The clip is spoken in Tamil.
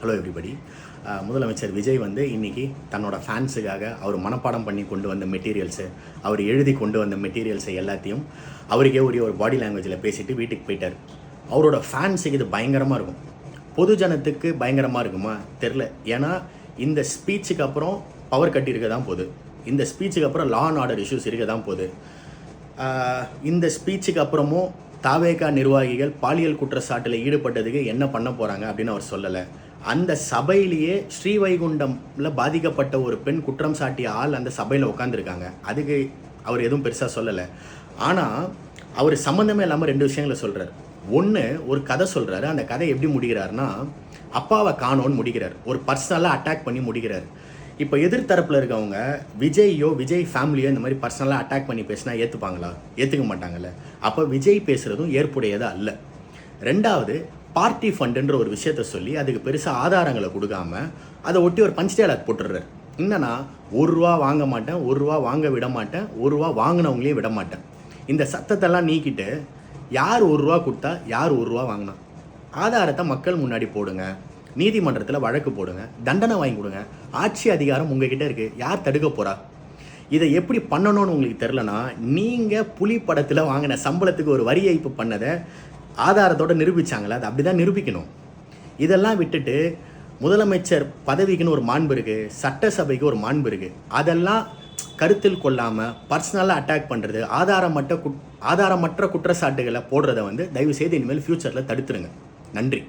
Hello everybody. முதலமைச்சர் விஜய் இன்றைக்கி தன்னோட ஃபேன்ஸுக்காக அவர் மனப்பாடம் பண்ணி கொண்டு வந்த மெட்டீரியல்ஸு, அவர் எழுதி கொண்டு வந்த மெட்டீரியல்ஸை எல்லாத்தையும் அவருக்கே ஒரு பாடி லாங்குவேஜில் பேசிட்டு வீட்டுக்கு போயிட்டார். அவரோட ஃபேன்ஸுக்கு இது பயங்கரமாக இருக்கும். பொது ஜனத்துக்கு பயங்கரமாக இருக்குமா தெரில. ஏன்னா இந்த ஸ்பீச்சுக்கு அப்புறம் பவர் கட் இருக்க தான் போகுது. இந்த ஸ்பீச்சுக்கு அப்புறம் லா அண்ட் ஆர்டர் இஷ்யூஸ் இருக்க தான் போகுது. இந்த ஸ்பீச்சுக்கு அப்புறமும் தாவேகா நிர்வாகிகள் பாலியல் குற்றச்சாட்டில் ஈடுபட்டதுக்கு என்ன பண்ண போகிறாங்க அப்படின்னு அவர் சொல்லலை. அந்த சபையிலேயே ஸ்ரீவைகுண்டமில் பாதிக்கப்பட்ட ஒரு பெண் குற்றம் சாட்டிய ஆள் அந்த சபையில் உட்காந்துருக்காங்க. அதுக்கு அவர் எதுவும் பெருசாக சொல்லலை. ஆனால் அவர் சம்மந்தமே இல்லாமல் ரெண்டு விஷயங்களை சொல்கிறார். ஒன்று, ஒரு கதை சொல்கிறாரு. அந்த கதை எப்படி முடிகிறாருன்னா, அப்பாவை காணோன்னு முடிக்கிறார். ஒரு பர்சனலாக அட்டாக் பண்ணி முடிக்கிறார். இப்போ எதிர்த்தரப்பில் இருக்கவங்க விஜய் ஃபேமிலியோ இந்த மாதிரி பர்சனலாக அட்டாக் பண்ணி பேசினா ஏற்றுப்பாங்களா? ஏற்றுக்க மாட்டாங்கல்ல. அப்போ விஜய் பேசுகிறதும் ஏற்புடையதாக இல்லை. ரெண்டாவது, பார்ட்டி ஃபண்டுன்ற ஒரு விஷயத்த சொல்லி அதுக்கு பெருசாக ஆதாரங்களை கொடுக்காம அதை ஒட்டி ஒரு பஞ்ச் டயலாக் போட்டுடுறாரு. என்னன்னா, ₹1 வாங்க மாட்டேன், ₹1 வாங்க விட மாட்டேன், ₹1 வாங்கினவங்களையும் விட மாட்டேன். இந்த சத்தத்தெல்லாம் நீக்கிட்டு யார் ₹1 கொடுத்தா, யார் ₹1 வாங்கினா, ஆதாரத்தை மக்கள் முன்னாடி போடுங்க, நீதிமன்றத்தில் வழக்கு போடுங்க, தண்டனை வாங்கி கொடுங்க. ஆட்சி அதிகாரம் உங்ககிட்ட இருக்குது, யார் தடுக்க போகிறா? இதை எப்படி பண்ணணும்னு உங்களுக்கு தெரிலனா, நீங்கள் புலி படத்தில் வாங்கின சம்பளத்துக்கு ஒரு வரி ஏய்ப்பு பண்ணதை ஆதாரத்தோடு நிரூபித்தாங்களே, அதை அப்படி தான் நிரூபிக்கணும். இதெல்லாம் விட்டுட்டு முதலமைச்சர் பதவிக்குன்னு ஒரு மாண்பு இருக்குது, சட்டசபைக்கு ஒரு மாண்பு இருக்குது, அதெல்லாம் கருத்தில் கொள்ளாமல் பர்சனலாக அட்டாக் பண்ணுறது, ஆதாரமற்ற குற்றச்சாட்டுகளை போடுறதை தயவுசெய்து இனிமேல் ஃப்யூச்சரில் தடுத்துருங்க. நன்றி.